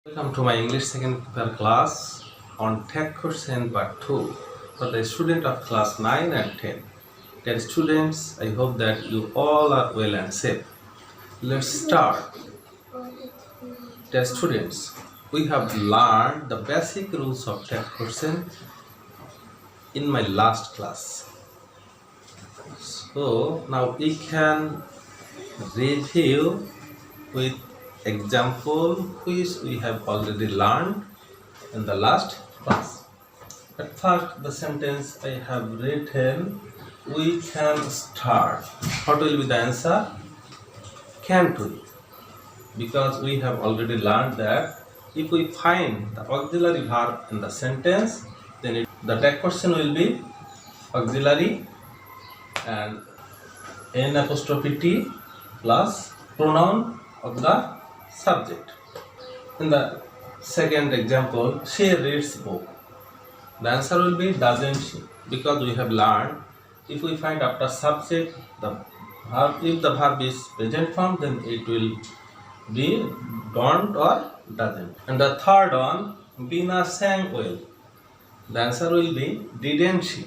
Welcome to my English second paper class on Tech Question Part 2 for the student of class 9 and 10. Dear students, I hope that you all are well and safe. Let's start. Dear students, we have learned the basic rules of Tech Question in my last class. So now we can review with example which we have already learned in the last class. At first, the sentence I have written, we can start. What will be the answer? Can't we? Because we have already learned that if we find the auxiliary verb in the sentence, then the tag question will be auxiliary and n apostrophe t plus pronoun of the subject. In the second example, she reads book. The answer will be doesn't she, because we have learned if we find after subject the verb, if the verb is present form, then it will be don't or doesn't. And the third one, Bina sang well. The answer will be didn't she,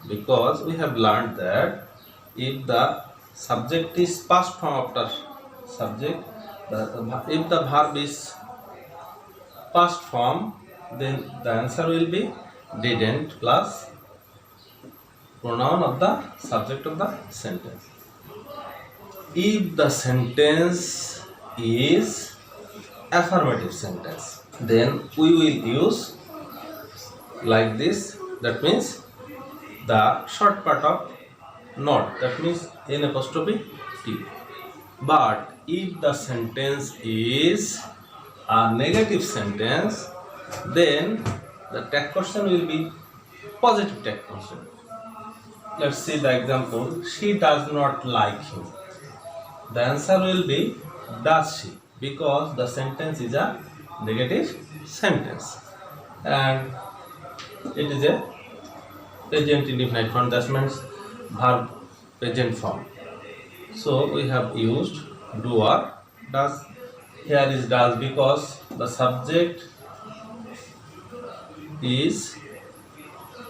because we have learned that if the subject is past form after subject, if the verb is past form, then the answer will be didn't plus pronoun of the subject of the sentence. If the sentence is affirmative sentence, then we will use like this. That means the short part of not, that means n apostrophe t. But if the sentence is a negative sentence, then the tag question will be positive tag question. Let's see the example. She does not like him. The answer will be does she, because the sentence is a negative sentence and it is a present indefinite form, that means verb present form. So we have used do or does. Here is does because the subject is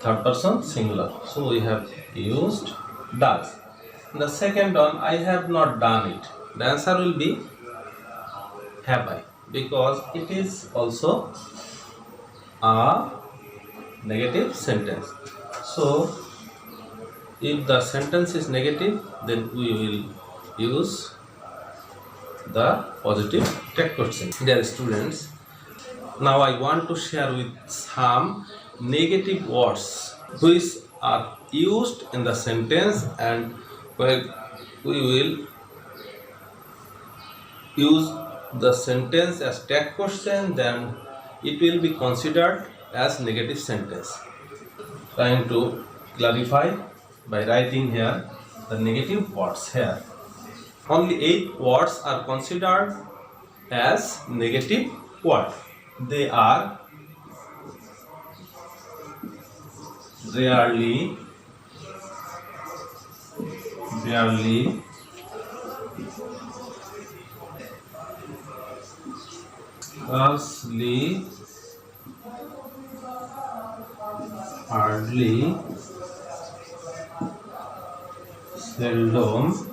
third person singular, so we have used does. The second one, I have not done it. The answer will be have I, because it is also a negative sentence. So if the sentence is negative, then we will use the positive tag question. Dear students, now I want to share with some negative words which are used in the sentence, and where we will use the sentence as tag question, then it will be considered as negative sentence. Trying to clarify by writing here the negative words here. Only 8 words are considered as negative words. They are rarely, scarcely, hardly, seldom,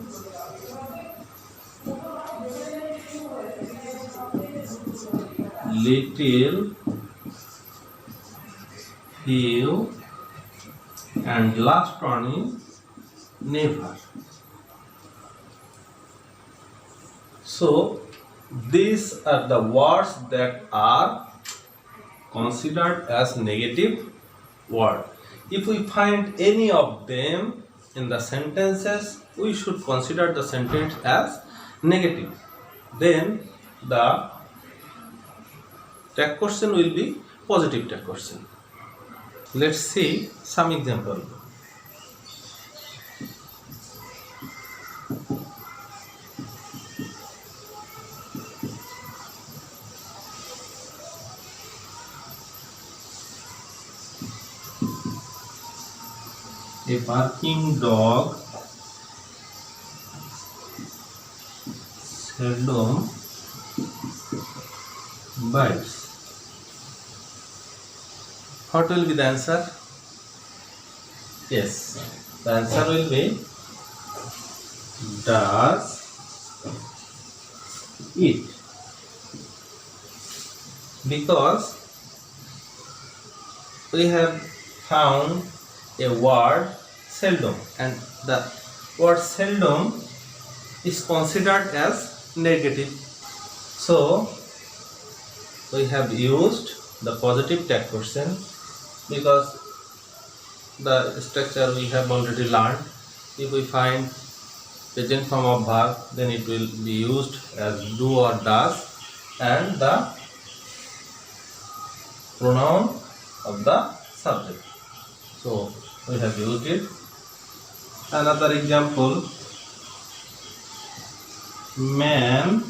little, few, and last one is never. So these are the words that are considered as negative word. If we find any of them in the sentences, we should consider the sentence as negative. Then the tag question will be positive tag question. Let's see some example. A barking dog seldom birds. What will be the answer? Yes, the answer will be does eat, because we have found a word seldom, and the word seldom is considered as negative. So we have used the positive tag question, because the structure we have already learned. If we find present form of verb, then it will be used as do or does, and the pronoun of the subject. So we have used it. Another example: man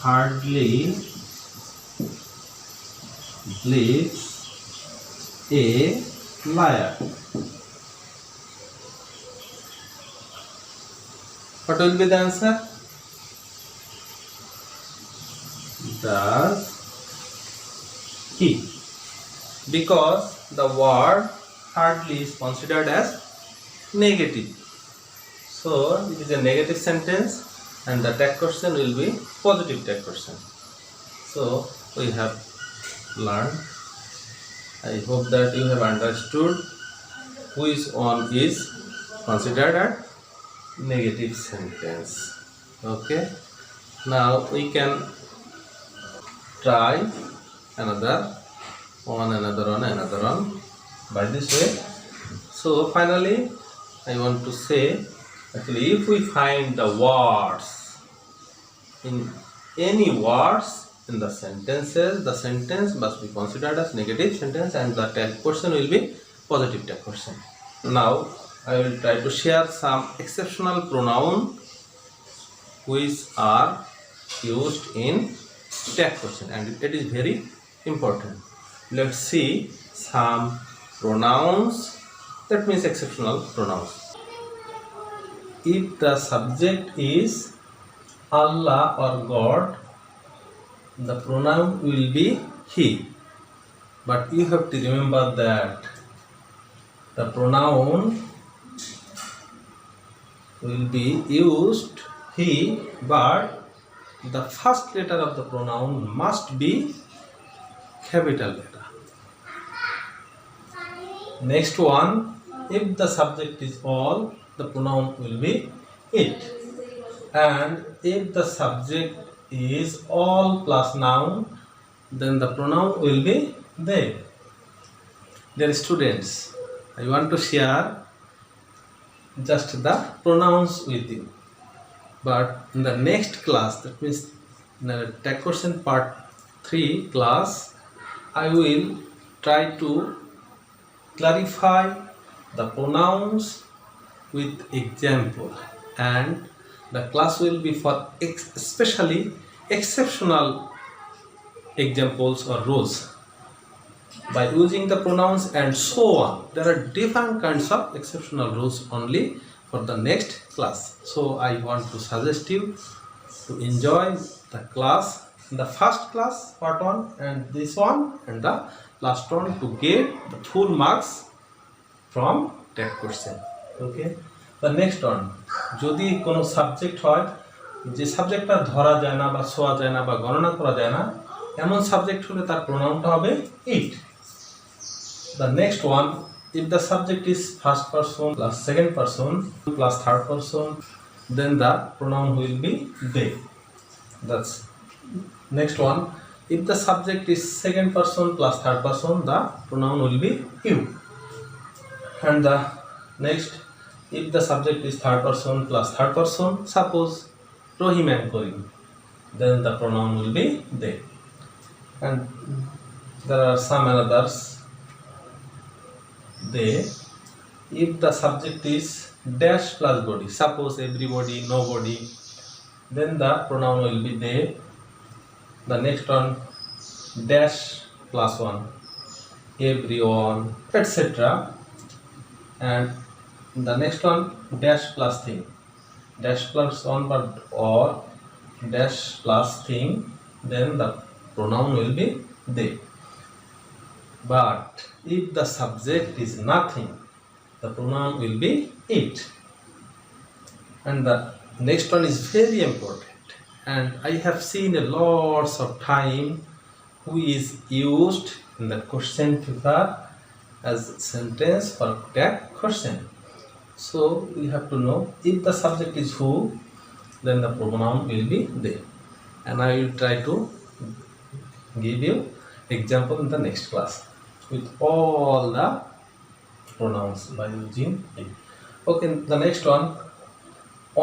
hardly believes a liar. What will be the answer? Does he? Because the word hardly is considered as negative. So it is a negative sentence, and the tag question will be positive tag question. So we have learned. I hope that you have understood which one is considered a negative sentence. Okay. Now we can try another one by this way. So finally I want to say, actually, if we find the words in any words in the sentences, the sentence must be considered as negative sentence, and the tag question will be positive tag question. Now I will try to share some exceptional pronouns which are used in tag question, and it is very important. Let's see some pronouns, that means exceptional pronouns. If the subject is Allah or God, the pronoun will be he. But you have to remember that the pronoun will be used he, but the first letter of the pronoun must be capital letter. Next one, if the subject is all, the pronoun will be it. And if the subject is all plus noun, then the pronoun will be they. Dear students, I want to share just the pronouns with you. But in the next class, that means in the tag question part 3 class, I will try to clarify the pronouns with example, and the class will be for especially exceptional examples or rules by using the pronouns and so on. There are different kinds of exceptional rules only for the next class. So I want to suggest you to enjoy the class, the first class part 1 and this one and the last one, to get the full marks from tag question. Okay, the next one, যদি কোনো subject হয় যে সাবজেক্টটা ধরা যায় না বা ছোঁয়া যায় না বা গণনা করা যায় না, এমন সাবজেক্ট হলে তার প্রোনাউনটা হবে ইট। The next one, if the subject is first person plus second person plus third person, then the pronoun will be they. That's next one. If the subject is second person plus third person, the pronoun will be you. And the next, if the subject is third person plus third person, suppose Rohim and Karim, then the pronoun will be they. And there are some others. They, if the subject is dash plus body, suppose everybody, nobody, then the pronoun will be they. The next one, dash plus one, everyone, etc. And the next one, dash plus thing. dash plus one verb or dash plus thing, then the pronoun will be they. But if the subject is nothing, the pronoun will be it. And the next one is very important, and I have seen a lots of time who is used in the question paper as sentence for that question. So we have to know if the subject is who, then the pronoun will be they. And I will try to give you example in the next class with all the pronouns by using it. Okay, the next one,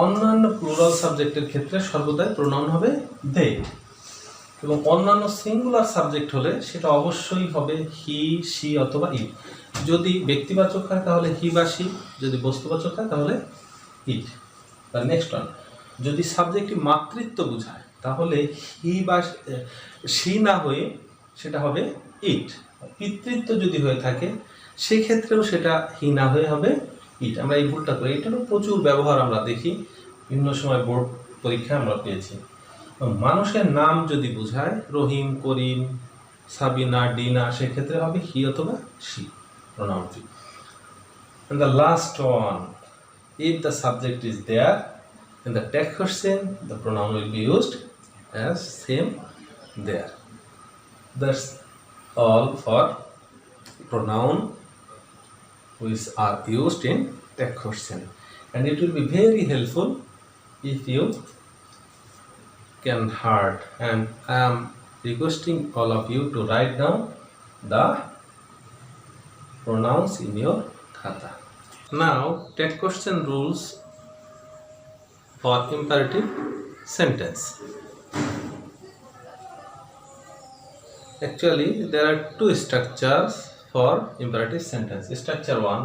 অন্যান্য plural সাবজেক্টের ক্ষেত্রে সর্বদাই pronoun হবে দে, এবং অন্যান্য singular subject হলে সেটা অবশ্যই হবে হি, সি অথবা ইট। যদি ব্যক্তিবাচক হয় তাহলে হি বা সি, যদি বস্তুবাচক হয় তাহলে ইট। তার নেক্সট ওয়ান, যদি সাবজেক্টটি মাতৃত্ব বোঝায় তাহলে হি বা সি না হয়ে সেটা হবে ইট। পিতৃত্ব যদি হয়ে থাকে সেক্ষেত্রেও সেটা হি না হয়ে হবে ইট। আমরা এই ভুলটা করি, এটারও প্রচুর ব্যবহার আমরা দেখি, বিভিন্ন সময় বোর্ড পরীক্ষায় আমরা পেয়েছি। মানুষের নাম যদি বোঝায় রহিম, করিম, সাবিনা, ডিনা, সেক্ষেত্রে হবে হি অথবা C প্রোনাউনটি। And the last one, if the subject is there in the text question, the pronoun will be used as same there. That's all for pronoun which are used in text question, and it will be very helpful if you can heard. And I am requesting all of you to write down the pronouns in your khata. Now text question rules for imperative sentence. Actually there are two structures for imperative sentence. Structure 1,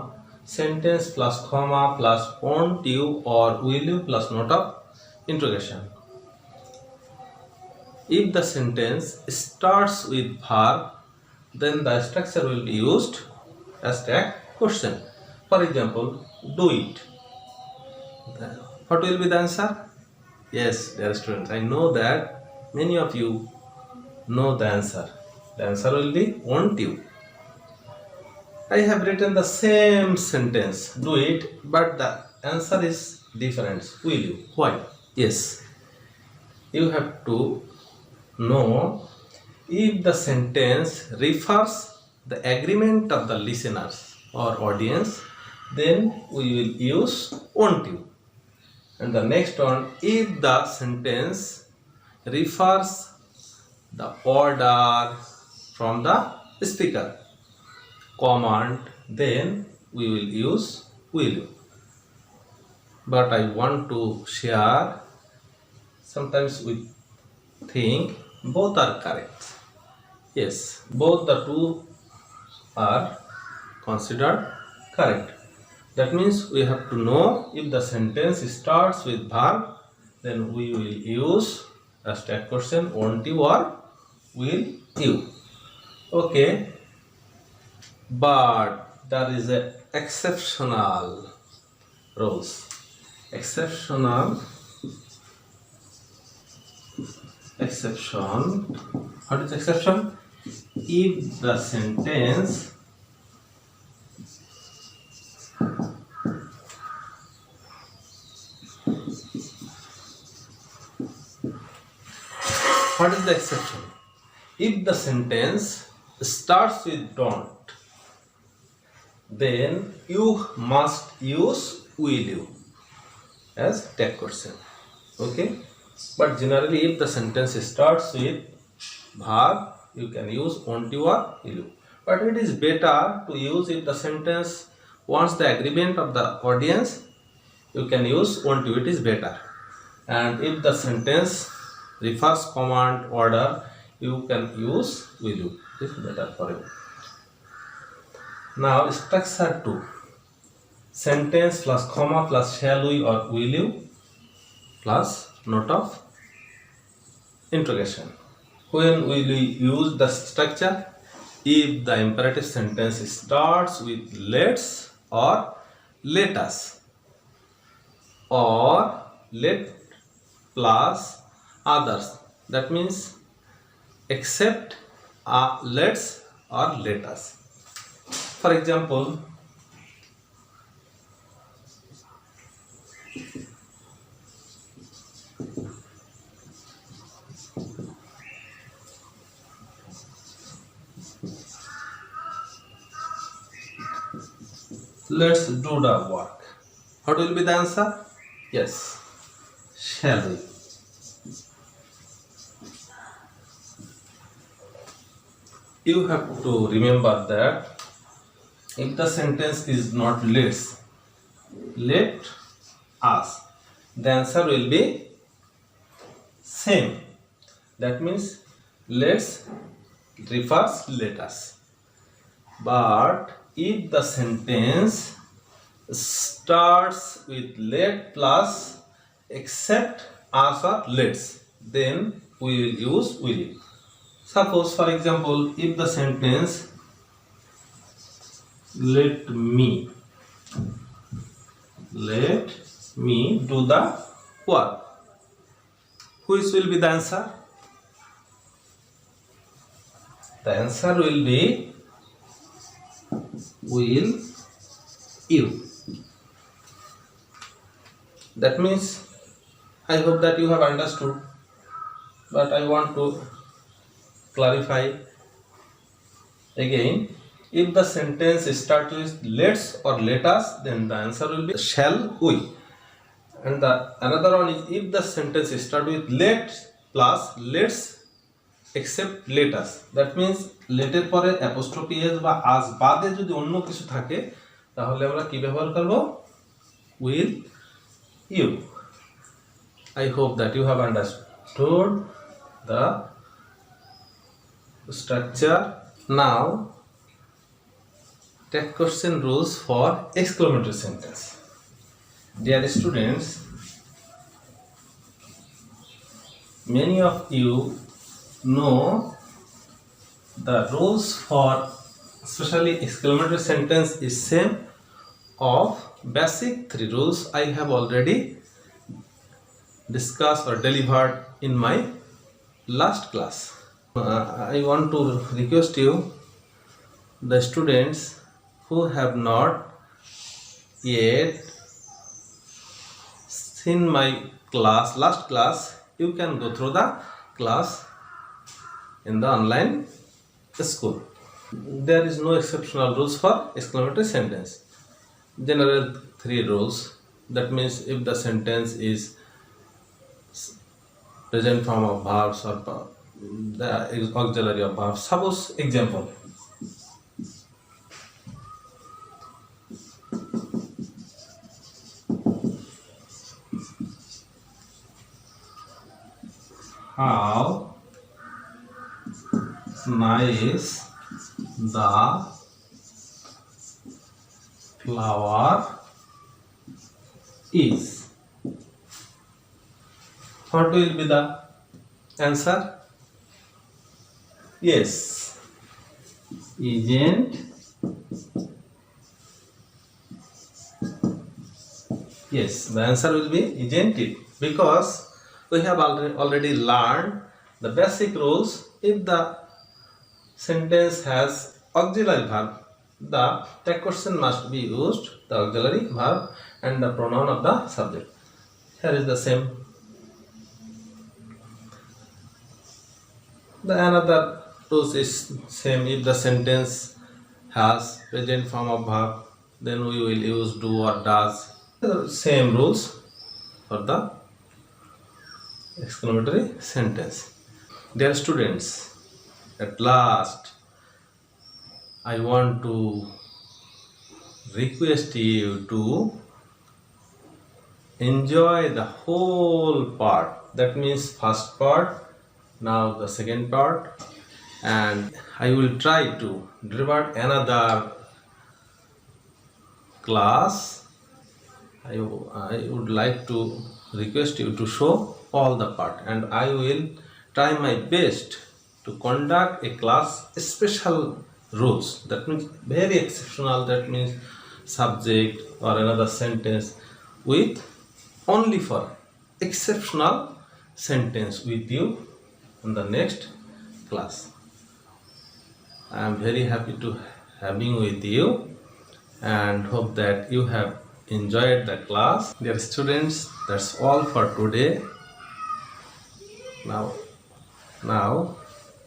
sentence plus comma plus won't you or will you plus note of interrogation. If the sentence starts with verb, then the structure will be used as a question. For example, do it. What will be the answer? Yes, dear students, I know that many of you know the answer. The answer will be won't you. I have written the same sentence, do it, but the answer is different. Will you? Why? Yes, you have to know if the sentence refers the agreement of the listeners or audience, then we will use won't you. And the next one, if the sentence refers the order from the speaker, command, then we will use will you. But I want to share, sometimes we think both are correct. Yes, both the two are considered correct. That means we have to know if the sentence starts with verb, then we will use as that question won't you or will you. Okay, but there is a exceptional rules. Exception. What is exception? If the sentence what is the exception? If the sentence starts with don't, then you must use will you as that question. Okay, but generally if the sentence starts with verb, you can use won't you or will you. But it is better to use if the sentence wants the agreement of the audience, you can use won't you, it is better. And if the sentence refers command, order, you can use will you, it is better for you. Now structure 2, sentence plus comma plus shall we or will you plus note of interrogation. When will we use the structure? If the imperative sentence starts with let's or let us, or let plus others. That means except let's or let us. For example, let's do the work. What will be the answer? Yes, shall we? You have to remember that if the sentence is not let us, the answer will be same. That means let's refers let us. But if the sentence starts with let plus except us or let's, then we will use will. Suppose, for example, if the sentence let me do the work, which will be the answer? The answer will be will you. That means I hope that you have understood, but I want to clarify again. If the sentence starts with let's or let us, then the answer will be shall we. And the another one is if the sentence starts with let plus let's except let us, that means let এর পরে apostrophe s বা as বাদে যদি অন্য কিছু থাকে তাহলে আমরা কি ব্যবহার করব? will you. I hope that you have understood the structure. Now take question rules for exclamatory sentence. Dear students, many of you know the rules for especially exclamatory sentence is same of basic 3 rules I have already discussed or delivered in my last class. I want to request you, the students who have not yet seen my last class, you can go through the class in the online school. There is no exceptional rules for exclamatory sentence. General 3 rules. That means if the sentence is present form of verbs or the auxiliary of verbs. Suppose example. How nice the flower is. What will be the answer? Yes, isn't. Yes, the answer will be isn't it, because we have already learned the basic rules. If the sentence has auxiliary verb, the preposition must be used, the auxiliary verb and the pronoun of the subject. Here is the same. The another rules is same. If the sentence has present form of verb, then we will use do or does. Same rules for the exclamatory sentence. Dear students, at last I want to request you to enjoy the whole part. That means first part, now the second part, and I will try to deliver another class. I would like to request you to show all the part, and I will try my best to conduct a class special rules. That means very exceptional. That means subject or another sentence with only for exceptional sentence with you in the next class. I am very happy to having with you and hope that you have enjoyed the class. Dear students, that's all for today. Now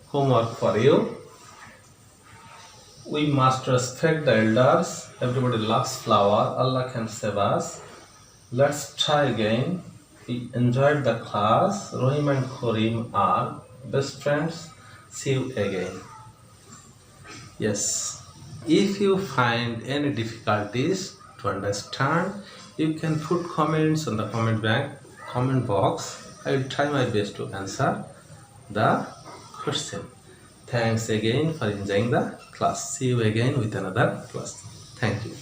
homework for you. We must respect the elders. Everybody loves flower. Allah can save us. Let's try again. We enjoyed the class. Rohim and Khorim are best friends. See you again. Yes. If you find any difficulties to understand, you can put comments on the comment box. I will try my best to answer the question. Thanks again for enjoying the class. See you again with another class. Thank you.